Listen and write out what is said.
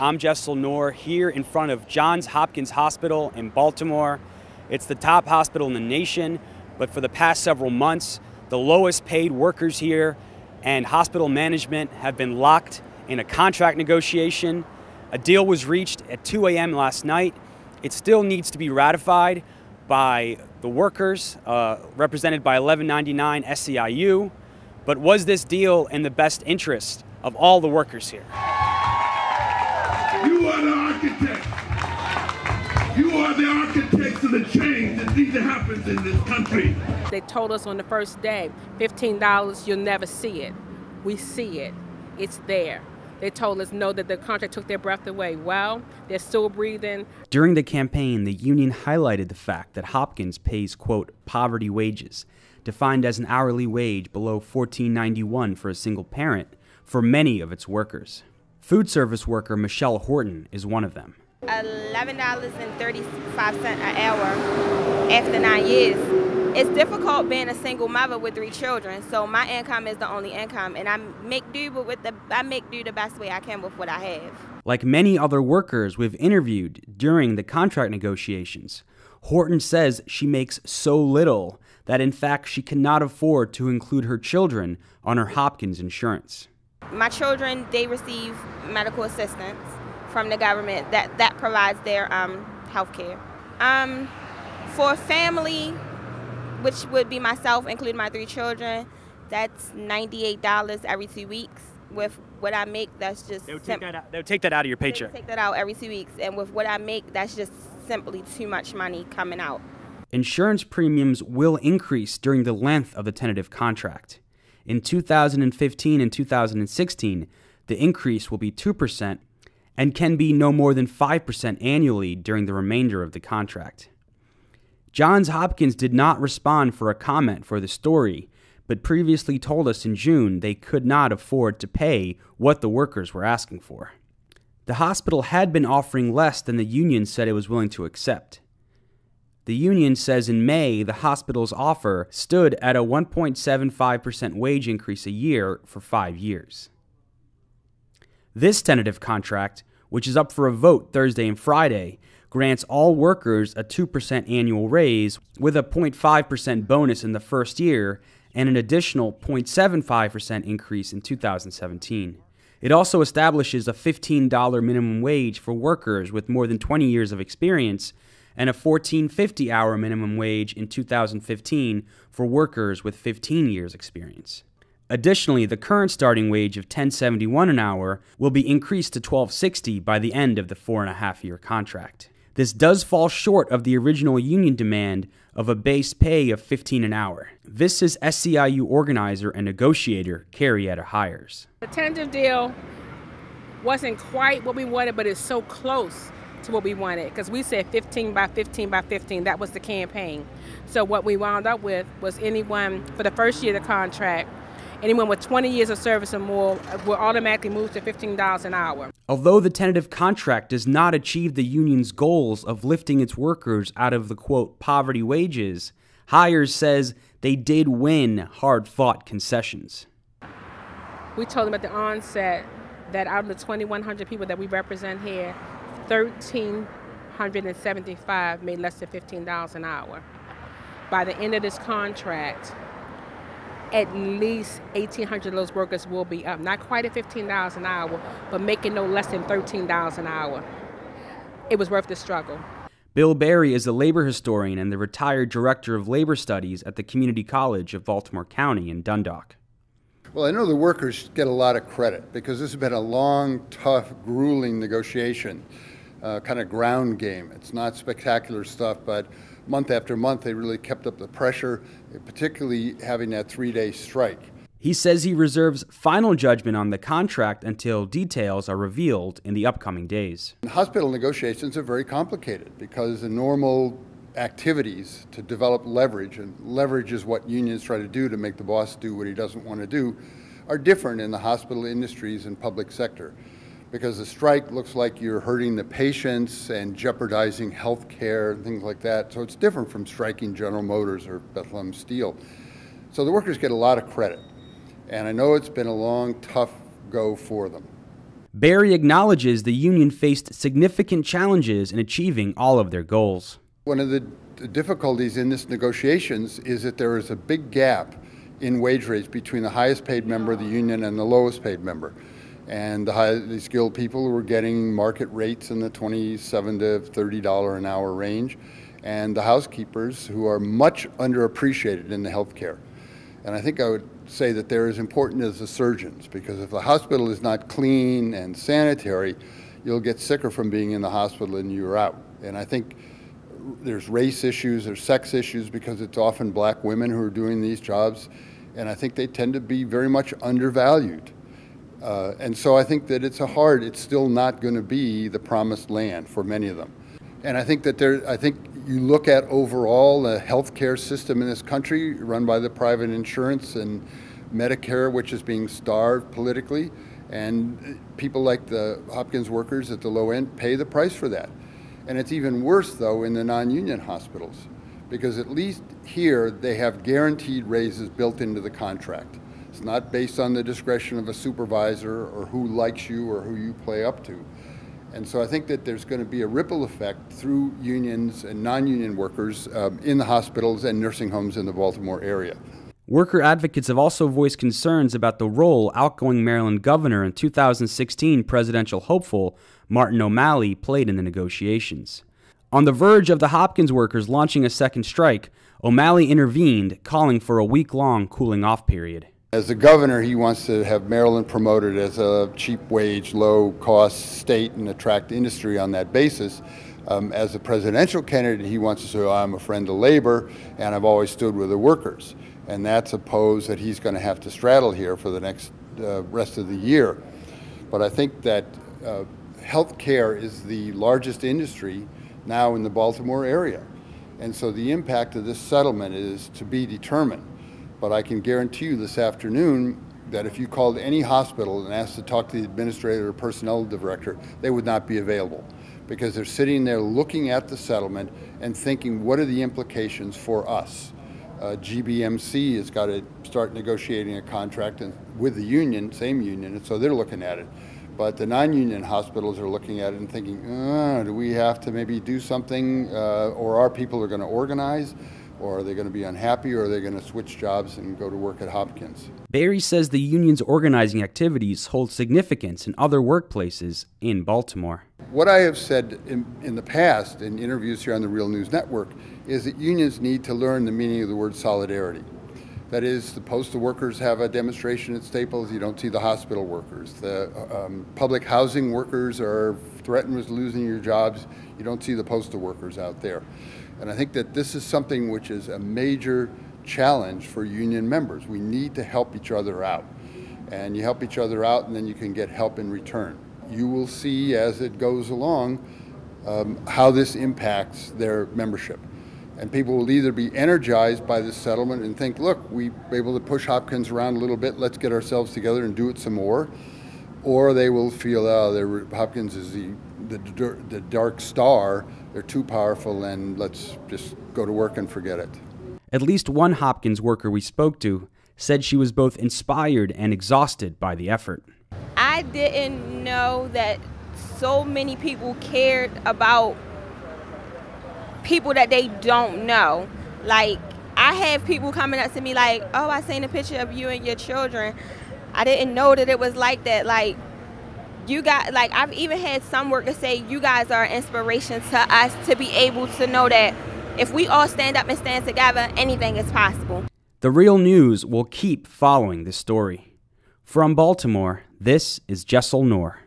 I'm Jaisal Noor here in front of Johns Hopkins Hospital in Baltimore. It's the top hospital in the nation, but for the past several months, the lowest paid workers here and hospital management have been locked in a contract negotiation. A deal was reached at 2 a.m. last night. It still needs to be ratified by the workers, represented by 1199 SEIU. But was this deal in the best interest of all the workers here? You are the architects. You are the architects of the change that needs to happen in this country. They told us on the first day, $15, you'll never see it. We see it. It's there. They told us no, that the contract took their breath away. Well, they're still breathing. During the campaign, the union highlighted the fact that Hopkins pays, quote, poverty wages, defined as an hourly wage below $14.91 for a single parent for many of its workers. Food service worker Michelle Horton is one of them. $11.35 an hour after 9 years. It's difficult being a single mother with 3 children, so my income is the only income, and I make do the best way I can with what I have. Like many other workers we've interviewed during the contract negotiations, Horton says she makes so little that in fact she cannot afford to include her children on her Hopkins insurance. My children, they receive medical assistance from the government that provides their health care. For a family, which would be myself, including my 3 children, that's $98 every 2 weeks. With what I make, that's just... They would take that out of your paycheck. They would take that out every 2 weeks, and with what I make, that's just simply too much money coming out. Insurance premiums will increase during the length of the tentative contract. In 2015 and 2016, the increase will be 2% and can be no more than 5% annually during the remainder of the contract. Johns Hopkins did not respond for a comment for the story, but previously told us in June they could not afford to pay what the workers were asking for. The hospital had been offering less than the union said it was willing to accept. The union says in May the hospital's offer stood at a 1.75% wage increase a year for 5 years. This tentative contract, which is up for a vote Thursday and Friday, grants all workers a 2% annual raise with a 0.5% bonus in the first year and an additional 0.75% increase in 2017. It also establishes a $15 minimum wage for workers with more than 20 years of experience and a $14.50 hour minimum wage in 2015 for workers with 15 years experience. Additionally, the current starting wage of $10.71 an hour will be increased to $12.60 by the end of the 4.5-year contract. This does fall short of the original union demand of a base pay of $15 an hour. This is SEIU organizer and negotiator Carrietta Hires. The tentative deal wasn't quite what we wanted, but it's so close to what we wanted, because we said 15 by 15 by 15. That was the campaign. So what we wound up with was anyone, for the first year of the contract, anyone with 20 years of service or more will automatically move to $15 an hour. Although the tentative contract does not achieve the union's goals of lifting its workers out of the, quote, poverty wages, Hires says they did win hard-fought concessions. We told them at the onset that out of the 2,100 people that we represent here, 1,375 made less than $15 an hour. By the end of this contract, at least 1,800 of those workers will be up. Not quite at $15 an hour, but making no less than $13 an hour. It was worth the struggle. Bill Berry is a labor historian and the retired director of labor studies at the Community College of Baltimore County in Dundalk. Well, I know the workers get a lot of credit because this has been a long, tough, grueling negotiation, kind of ground game. It's not spectacular stuff, but month after month they really kept up the pressure, particularly having that 3-day strike. He says he reserves final judgment on the contract until details are revealed in the upcoming days. Hospital negotiations are very complicated because the normal activities to develop leverage, and leverage is what unions try to do to make the boss do what he doesn't want to do, are different in the hospital industries and public sector. Because the strike looks like you're hurting the patients and jeopardizing health care and things like that. So it's different from striking General Motors or Bethlehem Steel. So the workers get a lot of credit. And I know it's been a long, tough go for them. Berry acknowledges the union faced significant challenges in achieving all of their goals. One of the difficulties in this negotiations is that there is a big gap in wage rates between the highest paid member of the union and the lowest paid member. And the highly skilled people were getting market rates in the $27 to $30 an hour range, and the housekeepers who are much underappreciated in the healthcare. And I think I would say that they're as important as the surgeons, because if the hospital is not clean and sanitary, you'll get sicker from being in the hospital and you're out. And I think there's race issues, there's sex issues, because it's often black women who are doing these jobs, and I think they tend to be very much undervalued. And so I think that it's still not going to be the promised land for many of them. And I think that you look at overall the healthcare system in this country run by the private insurance and Medicare, which is being starved politically, and people like the Hopkins workers at the low end pay the price for that. And it's even worse, though, in the non-union hospitals, because at least here they have guaranteed raises built into the contract. It's not based on the discretion of a supervisor or who likes you or who you play up to. And so I think that there's going to be a ripple effect through unions and non-union workers in the hospitals and nursing homes in the Baltimore area. Worker advocates have also voiced concerns about the role outgoing Maryland governor and 2016 presidential hopeful Martin O'Malley played in the negotiations. On the verge of the Hopkins workers launching a second strike, O'Malley intervened, calling for a week-long cooling-off period. As the governor, he wants to have Maryland promoted as a cheap wage, low cost state and attract industry on that basis. As a presidential candidate, he wants to say, I'm a friend of labor and I've always stood with the workers. And that's a pose that he's going to have to straddle here for the next rest of the year. But I think that healthcare is the largest industry now in the Baltimore area. And so the impact of this settlement is to be determined. But I can guarantee you this afternoon that if you called any hospital and asked to talk to the administrator or personnel director, they would not be available, because they're sitting there looking at the settlement and thinking, what are the implications for us? GBMC has got to start negotiating a contract with the union, same union, and so they're looking at it. But the non-union hospitals are looking at it and thinking, do we have to maybe do something, or our people are going to organize? Or are they going to be unhappy, or are they going to switch jobs and go to work at Hopkins? Berry says the union's organizing activities hold significance in other workplaces in Baltimore. What I have said in the past in interviews here on the Real News Network is that unions need to learn the meaning of the word solidarity. That is, the postal workers have a demonstration at Staples. You don't see the hospital workers. The public housing workers are threatened with losing your jobs. You don't see the postal workers out there. And I think that this is something which is a major challenge for union members. We need to help each other out. And you help each other out, and then you can get help in return. You will see as it goes along how this impacts their membership. And people will either be energized by this settlement and think, look, we were able to push Hopkins around a little bit, let's get ourselves together and do it some more. Or they will feel, Hopkins is the dark star, they're too powerful, and let's just go to work and forget it. At least one Hopkins worker we spoke to said she was both inspired and exhausted by the effort. I didn't know that so many people cared about people that they don't know. Like, I have people coming up to me like, oh, I seen a picture of you and your children. I didn't know that it was like that. Like, you guys, like, I've even had some workers say, you guys are an inspiration to us to be able to know that if we all stand up and stand together, anything is possible. The Real News will keep following this story. From Baltimore, this is Jaisal Noor.